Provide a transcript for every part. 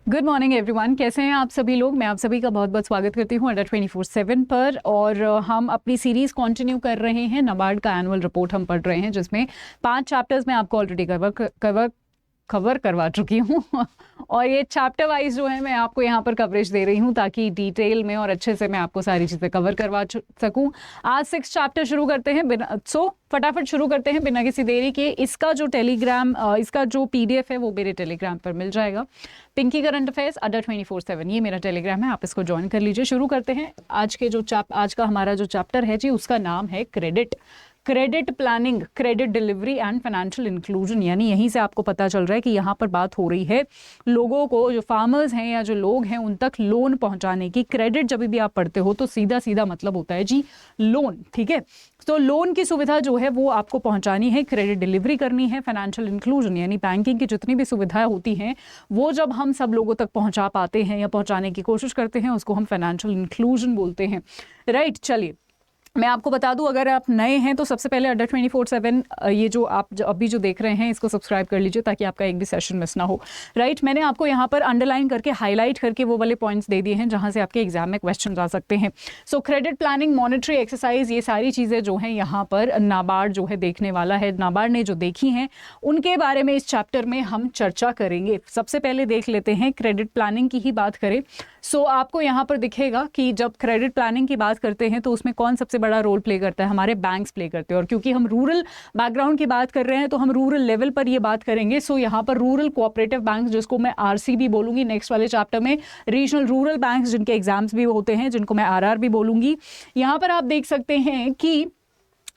Good morning everyone, कैसे हैं आप सभी लोग। मैं आप सभी का बहुत बहुत स्वागत करती हूं अड्डा 24/7 पर। और हम अपनी सीरीज कंटिन्यू कर रहे हैं। नाबार्ड का एनुअल रिपोर्ट हम पढ़ रहे हैं, जिसमें 5 चैप्टर्स में आपको ऑलरेडी कवर करवा चुकी हूँ और ये चैप्टर वाइज जो है मैं आपको यहाँ पर कवरेज दे रही हूँ, ताकि डिटेल में और अच्छे से मैं आपको सारी चीज़ें कवर करवा सकूँ। आज 6 चैप्टर शुरू करते हैं, फटाफट शुरू करते हैं बिना किसी देरी के। इसका जो इसका जो PDF है वो मेरे टेलीग्राम पर मिल जाएगा। पिंकी करंट अफेयर्स अड्डा 24/7, ये मेरा टेलीग्राम है, आप इसको ज्वाइन कर लीजिए। शुरू करते हैं आज का हमारा जो चैप्टर है जी, उसका नाम है credit planning, credit delivery and financial inclusion. यानी यहीं से आपको पता चल रहा है कि यहाँ पर बात हो रही है लोगों को, जो फार्मर्स हैं या जो लोग हैं, उन तक लोन पहुंचाने की। क्रेडिट जब भी आप पढ़ते हो तो सीधा सीधा मतलब होता है जी लोन, ठीक है। तो लोन की सुविधा जो है वो आपको पहुंचानी है, क्रेडिट डिलीवरी करनी है। फाइनेंशियल इंक्लूजन यानी बैंकिंग की जितनी भी सुविधाएं होती हैं वो जब हम सब लोगों तक पहुंचा पाते हैं या पहुंचाने की कोशिश करते हैं, उसको हम फाइनेंशियल इंक्लूजन बोलते हैं, राइट। चलिए मैं आपको बता दूं, अगर आप नए हैं तो सबसे पहले अड्डा 24/7 ये जो आप अभी जो देख रहे हैं इसको सब्सक्राइब कर लीजिए, ताकि आपका एक भी सेशन मिस ना हो, राइट। मैंने आपको यहाँ पर अंडरलाइन करके, हाईलाइट करके वो वाले पॉइंट्स दे दिए हैं जहाँ से आपके एग्जाम में क्वेश्चन आ सकते हैं। सो क्रेडिट प्लानिंग, मॉनेटरी एक्सरसाइज, ये सारी चीज़ें जो हैं यहाँ पर नाबार्ड जो है देखने वाला है। नाबार्ड ने जो देखी हैं उनके बारे में इस चैप्टर में हम चर्चा करेंगे। सबसे पहले देख लेते हैं क्रेडिट प्लानिंग की ही बात करें। सो आपको यहाँ पर दिखेगा कि जब क्रेडिट प्लानिंग की बात करते हैं तो उसमें कौन सबसे बड़ा रोल प्ले करता है, हमारे बैंक्स प्ले करते हैं। और क्योंकि हम रूरल बैकग्राउंड की बात कर रहे हैं तो हम रूरल लेवल पर ये बात करेंगे। सो यहाँ पर रूरल कोऑपरेटिव बैंक, जिसको मैं RCB बोलूंगी नेक्स्ट वाले चैप्टर में, रीजनल रूरल बैंक्स जिनके एग्जाम्स भी होते हैं, जिनको मैं RR भी बोलूंगी। यहाँ पर आप देख सकते हैं कि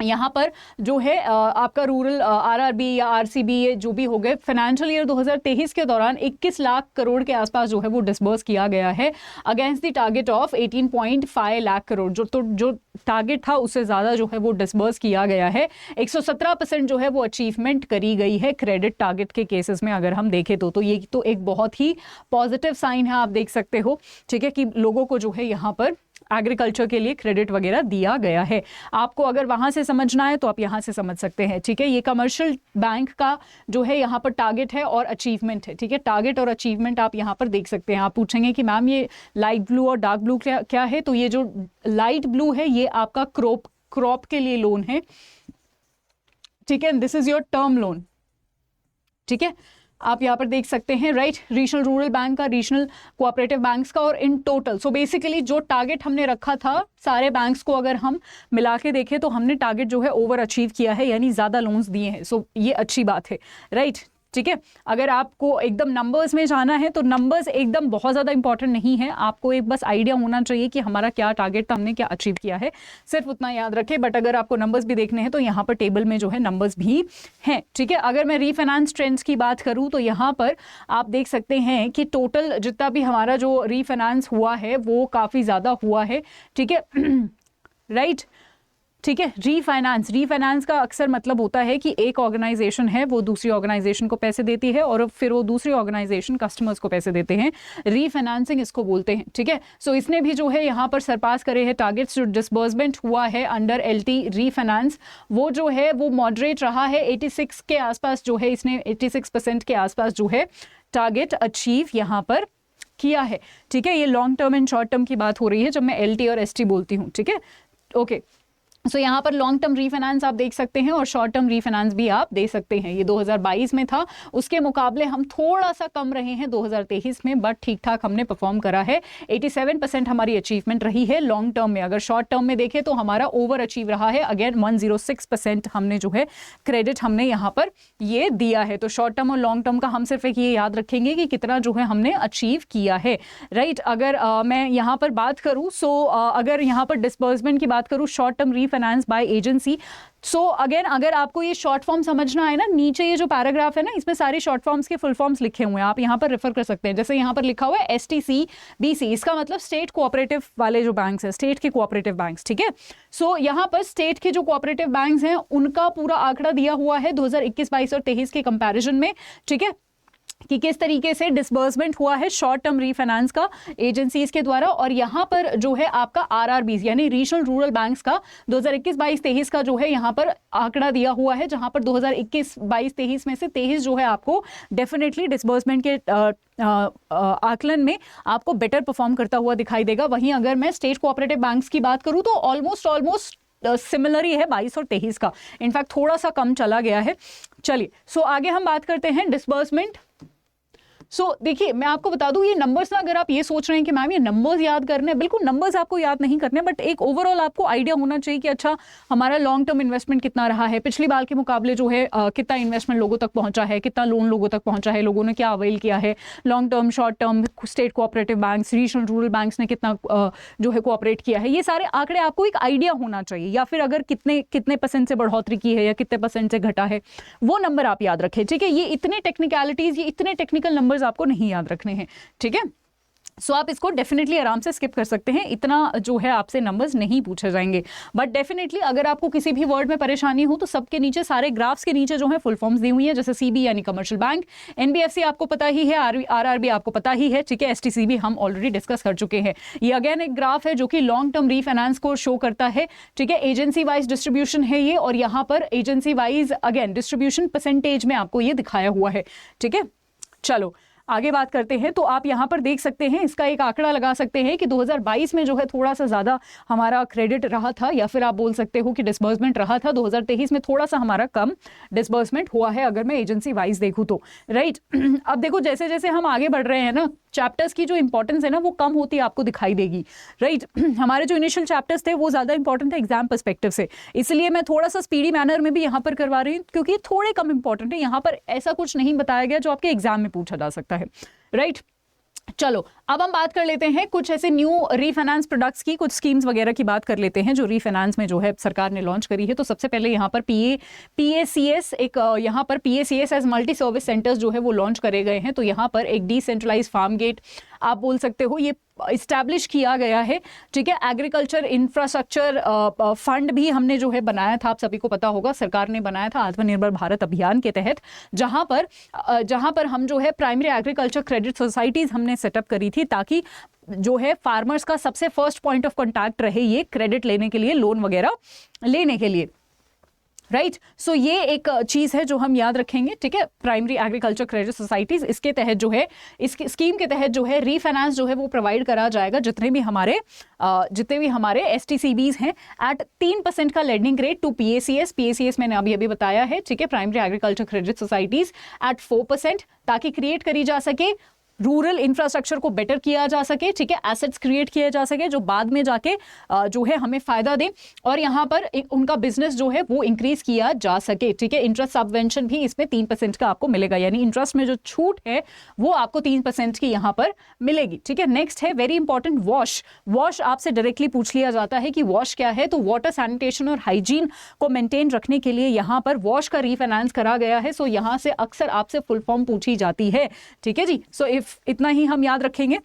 यहाँ पर जो है आपका रूरल RRB या RCB, ये जो भी हो गए, फाइनेंशियल ईयर 2023 के दौरान 21 लाख करोड़ के आसपास जो है वो डिसबर्स किया गया है, against the target of 18.5 lakh crore. जो टारगेट था उससे ज़्यादा जो है वो डिसबर्स किया गया है। 117% जो है वो अचीवमेंट करी गई है क्रेडिट टारगेट के केसेस में, अगर हम देखें तो ये तो एक बहुत ही पॉजिटिव साइन है, आप देख सकते हो, ठीक है, कि लोगों को जो है यहाँ पर एग्रीकल्चर के लिए क्रेडिट वगैरह दिया गया है। आपको अगर वहां से समझना है तो आप यहां से समझ सकते हैं, ठीक है। ये कमर्शियल बैंक का जो है यहाँ पर टारगेट है और अचीवमेंट है, ठीक है। टारगेट और अचीवमेंट आप यहाँ पर देख सकते हैं। आप पूछेंगे कि मैम ये लाइट ब्लू और डार्क ब्लू क्या है, तो ये जो लाइट ब्लू है ये आपका क्रॉप के लिए लोन है, ठीक है। This is your term loan, ठीक है। आप यहाँ पर देख सकते हैं, राइट, रीजनल रूरल बैंक का, रीजनल कोऑपरेटिव बैंक्स का, और इन टोटल। सो बेसिकली जो टारगेट हमने रखा था सारे बैंक्स को अगर हम मिला के देखें तो हमने टारगेट जो है ओवर अचीव किया है, यानी ज़्यादा लोन्स दिए हैं। सो ये अच्छी बात है, राइट, ठीक है। अगर आपको एकदम नंबर्स में जाना है तो नंबर्स एकदम बहुत ज़्यादा इंपॉर्टेंट नहीं है, आपको एक बस आइडिया होना चाहिए कि हमारा क्या टारगेट था, हमने क्या अचीव किया है, सिर्फ उतना याद रखें। बट अगर आपको नंबर्स भी देखने हैं तो यहाँ पर टेबल में जो है नंबर्स भी हैं, ठीक है। अगर मैं रीफाइनेंस ट्रेंड्स की बात करूँ तो यहाँ पर आप देख सकते हैं कि टोटल जितना भी हमारा जो रीफाइनेंस हुआ है वो काफ़ी ज़्यादा हुआ है, ठीक है, राइट, ठीक है। रीफाइनेंस का अक्सर मतलब होता है कि एक ऑर्गेनाइजेशन है वो दूसरी ऑर्गेनाइजेशन को पैसे देती है और फिर वो दूसरी ऑर्गेनाइजेशन कस्टमर्स को पैसे देते हैं, रीफाइनेंसिंग इसको बोलते हैं, ठीक है। सो इसने भी जो है यहाँ पर सरपास करे हैं टारगेट्स। जो डिसबर्समेंट हुआ है अंडर LT रीफाइनेंस वो जो है वो मॉडरेट रहा है, 86 के आसपास जो है, इसने 86% के आसपास जो है टारगेट अचीव यहाँ पर किया है, ठीक है। ये long term and short term की बात हो रही है जब मैं LT और ST बोलती हूँ, ठीक है, ओके। सो यहाँ पर लॉन्ग टर्म रीफाइनेंस आप देख सकते हैं और शॉर्ट टर्म रीफाइनेंस भी आप दे सकते हैं। ये 2022 में था, उसके मुकाबले हम थोड़ा सा कम रहे हैं 2023 में, बट ठीक ठाक हमने परफॉर्म करा है। 87% हमारी अचीवमेंट रही है लॉन्ग टर्म में। अगर शॉर्ट टर्म में देखें तो हमारा ओवर अचीव रहा है, अगेन 106% हमने जो है क्रेडिट हमने यहाँ पर ये दिया है। तो शॉर्ट टर्म और लॉन्ग टर्म का हम सिर्फ एक ये याद रखेंगे कि कितना जो है हमने अचीव किया है, राइट। अगर मैं यहाँ पर बात करूँ, सो अगर यहाँ पर डिसबर्समेंट की बात करूँ, short term refinance by agency, so again अगर आपको ये शॉर्ट फॉर्म समझना है ना, नीचे ये जो पैराग्राफ है ना, इसमें सारी शॉर्ट फॉर्म्स के फुल फॉर्म्स लिखे हुए हैं, आप यहाँ पर रेफर कर सकते हैं। जैसे यहाँ पर लिखा हुआ है STCBC, इसका मतलब स्टेट कोऑपरेटिव वाले जो बैंक्स हैं, स्टेट के कोऑपरेटिव बैंक्स, ठीक है। सो यहाँ पर स्टेट के जो कोऑपरेटिव बैंक्स हैं उनका पूरा आंकड़ा दिया हुआ है 2021, 22 और 23 के कंपैरिजन में, ठीक है। कि किस तरीके से डिसबर्समेंट हुआ है शॉर्ट टर्म रीफाइनेंस का एजेंसीज के द्वारा, और यहाँ पर जो है आपका आरआरबीज यानी रीजनल रूरल बैंक्स का 2021-22-23 का जो है यहाँ पर आंकड़ा दिया हुआ है, जहाँ पर 2021-22-23 में से 23 जो है आपको डेफिनेटली डिसबर्समेंट के आकलन में आपको बेटर परफॉर्म करता हुआ दिखाई देगा। वहीं अगर मैं स्टेट कोऑपरेटिव बैंक्स की बात करूँ तो ऑलमोस्ट सिमिलर ही है 22 और 23 का, इनफैक्ट थोड़ा सा कम चला गया है। चलिए सो आगे हम बात करते हैं डिसबर्समेंट। देखिए मैं आपको बता दूं, ये नंबर्स ना, अगर आप ये सोच रहे हैं कि मैम ये नंबर्स याद करने हैं, बिल्कुल नंबर्स आपको याद नहीं करने, बट एक ओवरऑल आपको आइडिया होना चाहिए कि अच्छा हमारा लॉन्ग टर्म इन्वेस्टमेंट कितना रहा है पिछली बार के मुकाबले, जो है कितना इन्वेस्टमेंट लोगों तक पहुंचा है, कितना लोन लोगों तक पहुंचा है, लोगों ने क्या अवेल किया है, long term short term state cooperative banks regional rural banks ने कितना जो है कोऑपरेट किया है, ये सारे आंकड़े आपको एक आइडिया होना चाहिए। या फिर अगर कितने परसेंट से बढ़ोतरी की है या कितने परसेंट से घटा है, वो नंबर आप याद रखें, ठीक है। ये इतने टेक्निकलिटीज, ये इतने टेक्निकल नंबर्स आपको नहीं याद रखने हैं, ठीक है। सो आप इसको डेफिनेटली आराम से स्किप कर सकते हैं, इतना जो है आपसे नंबर्स नहीं पूछे जाएंगे। बट डेफिनेटली अगर आपको किसी भी वर्ड में परेशानी हो तो सबके नीचे, सारे ग्राफ्स के नीचे जो है फुल फॉर्म्स दी हुई है, जैसे सीबी यानी कमर्शियल बैंक, एनबीएफसी आपको पता ही है, आरआरबी आपको पता ही है, ठीक है, एसटीसीबी हम ऑलरेडी डिस्कस कर चुके हैं। ये अगेन एक ग्राफ है जो कि लॉन्ग टर्म रीफाइनेंस को शो करता है, ठीक है। एजेंसी वाइज डिस्ट्रीब्यूशन है ये, और यहाँ पर agency wise again distribution percentage में आपको ये दिखाया हुआ है, ठीक है। चलो आगे बात करते हैं। तो आप यहाँ पर देख सकते हैं, इसका एक आंकड़ा लगा सकते हैं कि 2022 में जो है थोड़ा सा ज़्यादा हमारा क्रेडिट रहा था, या फिर आप बोल सकते हो कि डिसबर्समेंट रहा था। 2023 में थोड़ा सा हमारा कम डिसबर्समेंट हुआ है अगर मैं एजेंसी वाइज देखूँ तो, राइट। अब देखो जैसे जैसे हम आगे बढ़ रहे हैं ना, चैप्टर्स की जो इंपॉर्टेंस है ना वो कम होती आपको दिखाई देगी, राइट। हमारे जो इनिशियल चैप्टर्स थे वो ज़्यादा इंपॉर्टेंट थे एग्जाम पर्सपेक्टिव से, इसलिए मैं थोड़ा सा स्पीडी मैनर में भी यहाँ पर करवा रही हूँ, क्योंकि थोड़े कम इंपॉर्टेंट है। यहाँ पर ऐसा कुछ नहीं बताया गया जो आपके एग्जाम में पूछा जा सकता है, राइट। चलो अब हम बात कर लेते हैं कुछ ऐसे न्यू रीफाइनेंस प्रोडक्ट्स की, कुछ स्कीम्स वगैरह की बात कर लेते हैं जो रीफाइनेंस में जो है सरकार ने लॉन्च करी है। तो सबसे पहले यहाँ पर पीएसीएस एक यहाँ पर PACS as multi service centres जो है वो लॉन्च करे गए हैं। तो यहाँ पर एक डिसेंट्रलाइज फार्म गेट आप बोल सकते हो ये इस्टेब्लिश किया गया है, ठीक है। एग्रीकल्चर इंफ्रास्ट्रक्चर फंड भी हमने जो है बनाया था, आप सभी को पता होगा, सरकार ने बनाया था आत्मनिर्भर भारत अभियान के तहत, जहां पर हम जो है प्राइमरी एग्रीकल्चर क्रेडिट सोसाइटीज हमने सेटअप करी थी, ताकि जो है फार्मर्स का सबसे फर्स्ट पॉइंट ऑफ कॉन्टैक्ट रहे ये क्रेडिट लेने के लिए, लोन वगैरह लेने के लिए, राइट। सो ये एक चीज है जो हम याद रखेंगे, ठीक है। प्राइमरी एग्रीकल्चर क्रेडिट सोसाइटीज, इसके तहत जो है, इस स्कीम के तहत जो है रीफाइनेंस जो है वो प्रोवाइड करा जाएगा जितने भी हमारे एसटीसीबीज हैं, एट 3% का लेंडिंग रेट टू पीएसीएस मैंने अभी बताया है, ठीक है। Primary agriculture credit societies at 4%, ताकि क्रिएट करी जा सके, रूरल इंफ्रास्ट्रक्चर को बेटर किया जा सके, ठीक है। एसेट्स क्रिएट किए जा सके जो बाद में जाके जो है हमें फायदा दे, और यहाँ पर उनका बिजनेस जो है वो इंक्रीज किया जा सके, ठीक है। इंटरेस्ट सबवेंशन भी इसमें 3% का आपको मिलेगा, यानी इंटरेस्ट में जो छूट है वो आपको 3% की यहाँ पर मिलेगी, ठीक है। नेक्स्ट है वेरी इंपॉर्टेंट वॉश आपसे डायरेक्टली पूछ लिया जाता है कि वॉश क्या है। तो वाटर सैनिटेशन और हाइजीन को मेंटेन रखने के लिए यहाँ पर वॉश का रीफाइनेंस करा गया है। सो यहाँ से अक्सर आपसे फुल फॉर्म पूछी जाती है, ठीक है जी। सो इतना ही हम याद रखेंगे।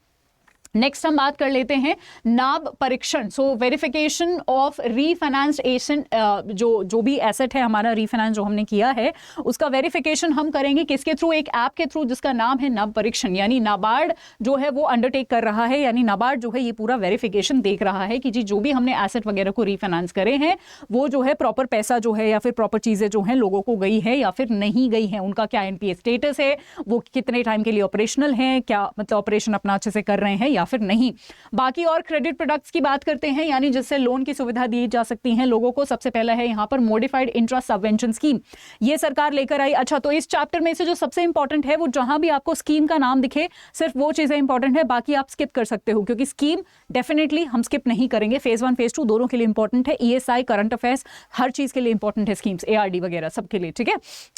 नेक्स्ट हम बात कर लेते हैं नाब परीक्षण, सो वेरिफिकेशन ऑफ रीफाइनेंस्ड एसेट, जो भी एसेट है हमारा रीफाइनेंस जो हमने किया है उसका वेरिफिकेशन हम करेंगे किसके थ्रू, एक ऐप के थ्रू जिसका नाम है नाब परीक्षण, यानी नाबार्ड जो है वो अंडरटेक कर रहा है, यानी नाबार्ड जो है ये पूरा वेरिफिकेशन देख रहा है कि जी जो भी हमने एसेट वगैरह को रीफाइनेंस करे हैं वो जो है प्रॉपर पैसा जो है या फिर प्रॉपर चीजें जो हैं लोगों को गई है या फिर नहीं गई हैं, उनका क्या एनपीए स्टेटस है, वो कितने टाइम के लिए ऑपरेशनल है, क्या मतलब ऑपरेशन अपना अच्छे से कर रहे हैं या फिर नहीं। बाकी और क्रेडिट प्रोडक्ट्स की बात करते हैं, यानी जिससे लोन की सुविधा दी जा सकती है लोगों को। सबसे पहला है यहाँ पर मॉडिफाइड इंटरेस्ट सबवेंशन स्कीम, ये सरकार लेकर आई। अच्छा, तो इस चैप्टर में से जो सबसे इंपॉर्टेंट है वो जहां भी आपको स्कीम का नाम दिखे सिर्फ वो चीजें इंपॉर्टेंट है, बाकी आप स्किप कर सकते हो, क्योंकि स्कीम डेफिनेटली हम स्किप नहीं करेंगे। फेज 1 फेज 2 दोनों के लिए इंपॉर्टेंट है, ईएसआई करंट अफेयर्स हर चीज के लिए इंपॉर्टेंट है, स्कीम्स एआरडी वगैरह सबके लिए, ठीक है।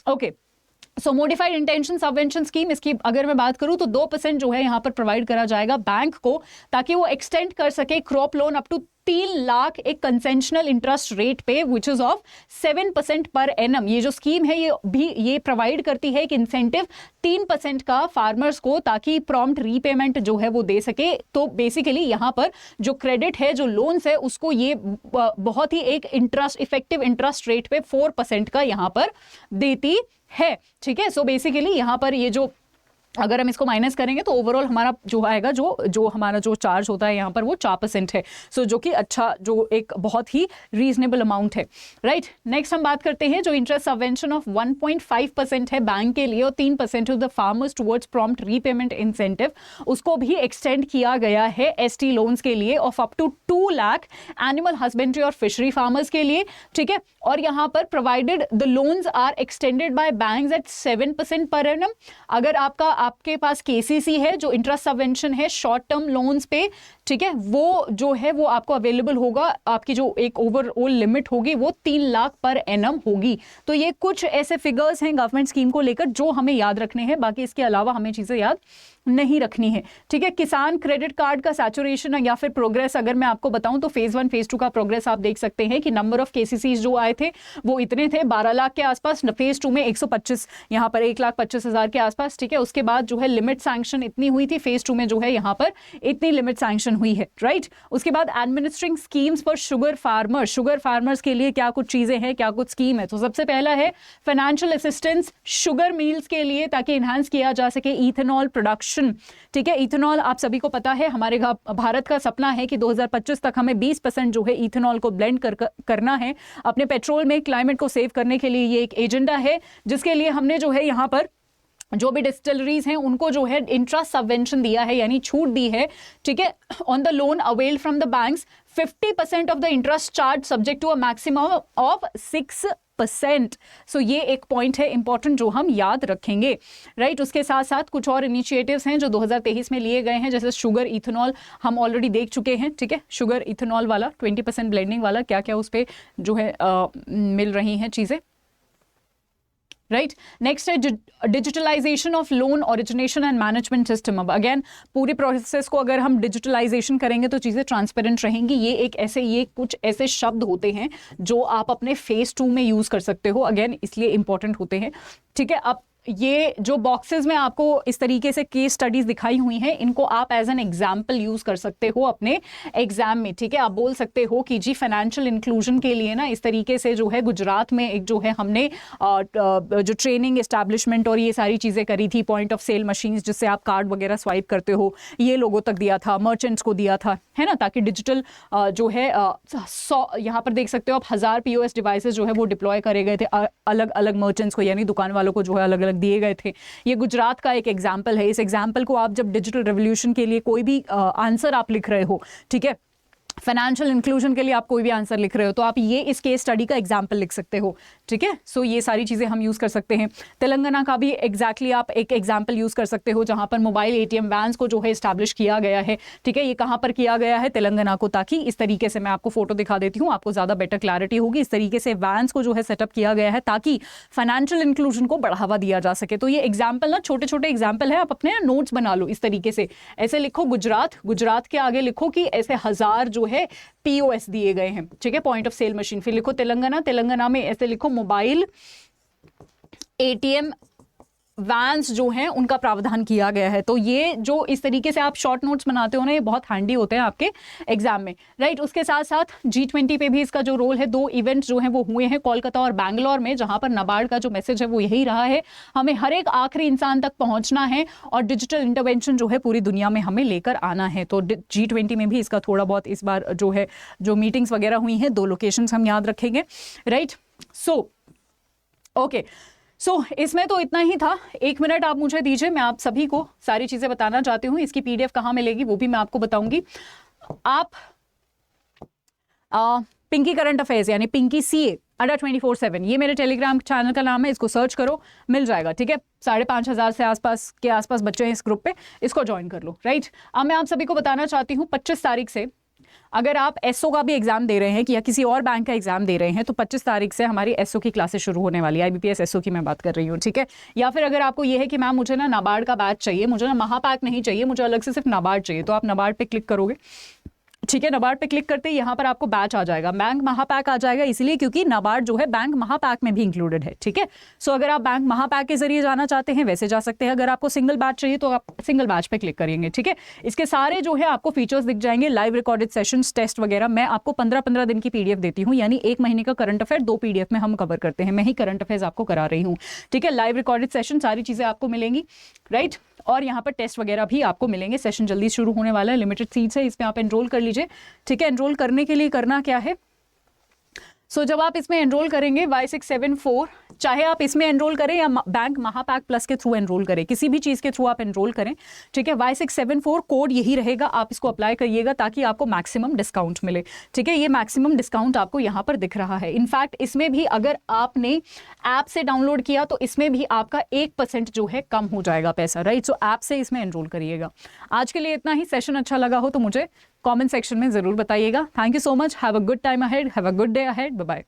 ओके, सो मॉडिफाइड इंटेंशन सबवेंशन स्कीम, इसकी अगर मैं बात करूं तो 2% जो है यहां पर प्रोवाइड करा जाएगा बैंक को, ताकि वो एक्सटेंड कर सके crop loan up to 3 lakh एक कंसेशनल इंटरेस्ट रेट पे, which is of 7% per annum. ये जो स्कीम है ये प्रोवाइड करती है एक इंसेंटिव 3% का फार्मर्स को, ताकि प्रॉम्प्ट रीपेमेंट जो है वो दे सके। तो बेसिकली यहाँ पर जो क्रेडिट है, जो लोन्स है, उसको ये बहुत ही एक इफेक्टिव इंटरेस्ट रेट पे 4% का यहाँ पर देती है, ठीक है। सो बेसिकली यहाँ पर ये जो अगर हम इसको माइनस करेंगे तो ओवरऑल हमारा जो आएगा जो हमारा जो चार्ज होता है यहाँ पर वो 4% है। सो जो कि अच्छा, जो एक बहुत ही रीजनेबल अमाउंट है, राइट। नेक्स्ट हम बात करते हैं जो इंटरेस्ट सबवेंशन ऑफ 1.5% है बैंक के लिए और 3% of the farmers towards prompt repayment incentive, उसको भी एक्सटेंड किया गया है एसटी लोन्स के लिए of up to 2 lakh animal husbandry और फिशरी फार्मर्स के लिए, ठीक है। और यहाँ पर provided the loans are extended by banks at 7% per annum. अगर आपके पास केसीसी है जो इंटरेस्ट सबवेंशन है शॉर्ट टर्म लोन्स पे, ठीक है, वो जो है वो आपको अवेलेबल होगा, आपकी जो एक ओवरऑल लिमिट होगी वो 3 लाख पर एनम होगी। तो ये कुछ ऐसे फिगर्स हैं गवर्नमेंट स्कीम को लेकर जो हमें याद रखने हैं, बाकी इसके अलावा हमें चीजें याद नहीं रखनी है, ठीक है। किसान क्रेडिट कार्ड का सैचुरेशन या फिर प्रोग्रेस अगर मैं आपको बताऊं तो फेज 1 फेज 2 का प्रोग्रेस आप देख सकते हैं कि नंबर ऑफ केसीसी जो आए थे वो इतने थे 12 लाख के आसपास, फेज 2 में 125, यहाँ पर 1,25,000 के आसपास, ठीक है। उसके बाद जो है लिमिट सैंक्शन इतनी हुई थी, फेज 2 में जो है यहाँ पर इतनी लिमिट सैंक्शन हुई है, राइट। उसके बाद administering schemes for sugar farmers के लिए क्या कुछ चीजें हैं, क्या कुछ स्कीम है। तो सबसे पहला है फाइनेंशियल असिस्टेंस शुगर मिल्स के लिए ताकि एनहांस किया जा सके इथेनॉल प्रोडक्शन, ठीक है। इथेनॉल आप सभी को पता है हमारे भारत का सपना है कि 2025 तक हमें 20% जो है इथेनॉल को ब्लेंड करना है अपने पेट्रोल में। क्लाइमेट को सेव करने के लिए ये एक एजेंडा है जिसके लिए हमने जो है यहाँ पर जो भी डिस्टिलरीज हैं उनको जो है इंटरेस्ट सबवेंशन दिया है, यानी छूट दी है, ठीक है, on the loan availed from the banks 50% of the interest charge subject to a maximum of 6%। सो ये एक पॉइंट है इंपॉर्टेंट जो हम याद रखेंगे, राइट। उसके साथ साथ कुछ और इनिशिएटिव्स हैं जो 2023 में लिए गए हैं, जैसे शुगर इथेनॉल हम ऑलरेडी देख चुके हैं, ठीक है। शुगर इथेनॉल वाला 20% ब्लेंडिंग वाला क्या क्या उस पर जो है मिल रही हैं चीजें, राइट। नेक्स्ट है digitalization of loan origination and management system. अब अगेन पूरी प्रोसेस को अगर हम डिजिटलाइजेशन करेंगे तो चीज़ें ट्रांसपेरेंट रहेंगी। ये कुछ ऐसे शब्द होते हैं जो आप अपने फेज 2 में यूज़ कर सकते हो, अगेन इसलिए इंपॉर्टेंट होते हैं, ठीक है। अब ये जो बॉक्सेस में आपको इस तरीके से केस स्टडीज दिखाई हुई हैं इनको आप एज एन एग्जाम्पल यूज कर सकते हो अपने एग्जाम में, ठीक है। आप बोल सकते हो कि जी फाइनेंशियल इंक्लूजन के लिए ना इस तरीके से जो है गुजरात में एक जो है हमने जो ट्रेनिंग एस्टैब्लिशमेंट और ये सारी चीज़ें करी थी, पॉइंट ऑफ सेल मशीन्स जिससे आप कार्ड वगैरह स्वाइप करते हो, ये लोगों तक दिया था, मर्चेंट्स को दिया था, है ना, ताकि डिजिटल जो है 100 यहाँ पर देख सकते हो आप 1000 POS डिवाइसेस जो है वो डिप्लॉय करे गए थे अलग अलग मर्चेंट्स को, यानी दुकान वालों को जो है अलग अलग दिए गए थे। ये गुजरात का एक एग्जाम्पल है। इस एग्जाम्पल को आप जब डिजिटल रेवोल्यूशन के लिए कोई भी आंसर आप लिख रहे हो, ठीक है, फाइनेंशियल इंक्लूजन के लिए आप कोई भी आंसर लिख रहे हो तो आप ये इस केस स्टडी का एग्जाम्पल लिख सकते हो, ठीक है। सो ये सारी चीज़ें हम यूज़ कर सकते हैं। तेलंगाना का भी एग्जैक्टली आप एक एग्जाम्पल यूज़ कर सकते हो जहाँ पर मोबाइल ATM वैन्स को जो है इस्टेब्लिश किया गया है, ठीक है। ये कहाँ पर किया गया है, तेलंगाना को, ताकि इस तरीके से मैं आपको फोटो दिखा देती हूँ, आपको ज़्यादा बेटर क्लैरिटी होगी। इस तरीके से वैन्स को जो है सेटअप किया गया है ताकि फाइनेंशियल इंक्लूजन को बढ़ावा दिया जा सके। तो ये एग्जाम्पल ना छोटे छोटे एग्जाम्पल है, आप अपने नोट्स बना लो इस तरीके से, ऐसे लिखो गुजरात के आगे लिखो कि ऐसे 1000 जो है POS दिए गए हैं, ठीक है, पॉइंट ऑफ सेल मशीन। फिर लिखो तेलंगाना में ऐसे लिखो मोबाइल ATM वैन्स जो हैं उनका प्रावधान किया गया है। तो ये जो इस तरीके से आप शॉर्ट नोट्स बनाते हो ना, ये बहुत हैंडी होते हैं आपके एग्जाम में, राइट। उसके साथ साथ G20 पे भी इसका जो रोल है, 2 इवेंट्स जो हैं वो हुए हैं कोलकाता और बैंगलोर में, जहां पर नाबार्ड का जो मैसेज है वो यही रहा है, हमें हर एक आखिरी इंसान तक पहुंचना है और डिजिटल इंटरवेंशन जो है पूरी दुनिया में हमें लेकर आना है। तो G20 में भी इसका थोड़ा बहुत इस बार जो है जो मीटिंग्स वगैरह हुई हैं, 2 लोकेशंस हम याद रखेंगे, राइट। सो ओके, इसमें तो इतना ही था। 1 मिनट आप मुझे दीजिए, मैं आप सभी को सारी चीजें बताना चाहती हूँ। इसकी PDF कहाँ मिलेगी वो भी मैं आपको बताऊंगी। आप पिंकी करंट अफेयर्स यानी पिंकी CA अंडर 24/7, ये मेरे टेलीग्राम चैनल का नाम है, इसको सर्च करो, मिल जाएगा, ठीक है। 5,500 से आसपास बच्चे हैं इस ग्रुप पे, इसको ज्वाइन कर लो, राइट। अब मैं आप सभी को बताना चाहती हूँ 25 तारीख से अगर आप SO का भी एग्जाम दे रहे हैं या किसी और बैंक का एग्जाम दे रहे हैं तो 25 तारीख से हमारी SO की क्लासेस शुरू होने वाली है। IBPS SO की मैं बात कर रही हूँ, ठीक है। या फिर अगर आपको ये है कि मैम मुझे ना नाबार्ड का बैच चाहिए, मुझे ना महापैक नहीं चाहिए, मुझे अलग से सिर्फ नाबार्ड चाहिए, तो आप नाबार्ड पे क्लिक करोगे, ठीक है। नाबार्ड पे क्लिक करते ही यहाँ पर आपको बैच आ जाएगा, बैंक महापैक आ जाएगा, इसलिए क्योंकि नाबार्ड जो है बैंक महापैक में भी इंक्लूडेड है, ठीक है। सो अगर आप बैंक महापैक के जरिए जाना चाहते हैं वैसे जा सकते हैं, अगर आपको सिंगल बैच चाहिए तो आप सिंगल बैच पे क्लिक करेंगे, ठीक है। इसके सारे जो है आपको फीचर्स दिख जाएंगे, लाइव रिकॉर्डेड सेशंस, टेस्ट वगैरह। मैं आपको 15-15 दिन की PDF देती हूँ, यानी 1 महीने का करंट अफेयर 2 PDF में हम कवर करते हैं। मैं ही करंट अफेयर्स आपको करा रही हूँ, ठीक है। लाइव रिकॉर्डेड सेशन, सारी चीजें आपको मिलेंगी, राइट और यहाँ पर टेस्ट वगैरह भी आपको मिलेंगे। सेशन जल्दी शुरू होने वाला है, लिमिटेड सीट्स है, इसमें आप एनरोल कर लीजिए। ठीक है, एनरोल करने के लिए करना क्या है, जब आप इसमें एनरोल करेंगे Y674, चाहे आप इसमें एनरोल करें या बैंक महापैक प्लस के थ्रू एनरोल करें, किसी भी चीज़ के थ्रू आप एनरोल करें, ठीक है, Y674 कोड यही रहेगा, आप इसको अप्लाई करिएगा ताकि आपको मैक्सिमम डिस्काउंट मिले। ठीक है, ये मैक्सिमम डिस्काउंट आपको यहाँ पर दिख रहा है। इनफैक्ट इसमें भी अगर आपने ऐप से डाउनलोड किया तो इसमें भी आपका 1% जो है कम हो जाएगा पैसा, राइट। सो ऐप से इसमें एनरोल करिएगा। आज के लिए इतना ही। सेशन अच्छा लगा हो तो मुझे कमेंट सेक्शन में ज़रूर बताइएगा। Thank you so much, have a good time ahead, have a good day ahead, bye bye.